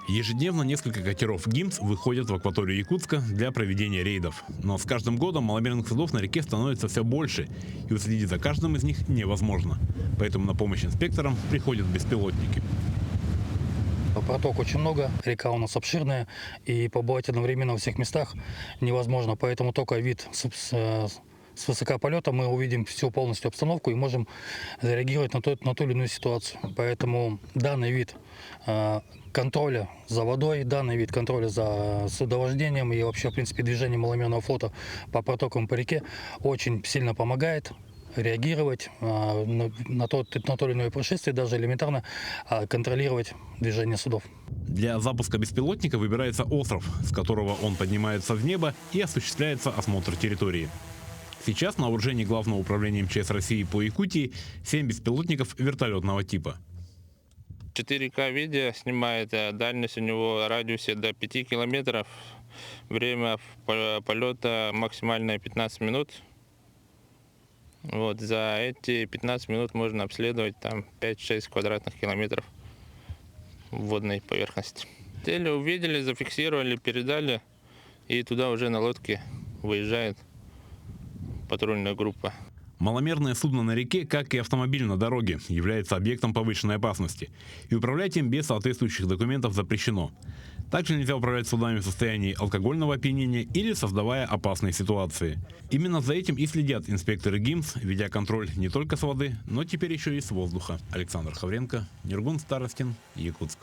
Ежедневно несколько катеров ГИМС выходят в акваторию Якутска для проведения рейдов. Но с каждым годом маломерных судов на реке становится все больше, и уследить за каждым из них невозможно. Поэтому на помощь инспекторам приходят беспилотники. Проток очень много, река у нас обширная, и побывать одновременно во всех местах невозможно. Поэтому только вид с высока полета мы увидим всю полностью обстановку и можем реагировать на ту или иную ситуацию. Поэтому данный вид контроля за водой, данный вид контроля за судовождением и вообще, в принципе, движением маломерного флота по протокам по реке очень сильно помогает реагировать на то или иное происшествие, даже элементарно контролировать движение судов. Для запуска беспилотника выбирается остров, с которого он поднимается в небо, и осуществляется осмотр территории. Сейчас на вооружении Главного управления МЧС России по Якутии 7 беспилотников вертолетного типа. 4К видео снимает, дальность у него в радиусе до 5 километров, время полета максимальное 15 минут. Вот, за эти 15 минут можно обследовать там 5-6 квадратных километров водной поверхности. Цели увидели, зафиксировали, передали, и туда уже на лодке выезжает патрульная группа. Маломерное судно на реке, как и автомобиль на дороге, является объектом повышенной опасности, и управлять им без соответствующих документов запрещено. Также нельзя управлять судами в состоянии алкогольного опьянения или создавая опасные ситуации. Именно за этим и следят инспекторы ГИМС, ведя контроль не только с воды, но теперь еще и с воздуха. Александр Хавренко, Ниргун Старостин, Якутск.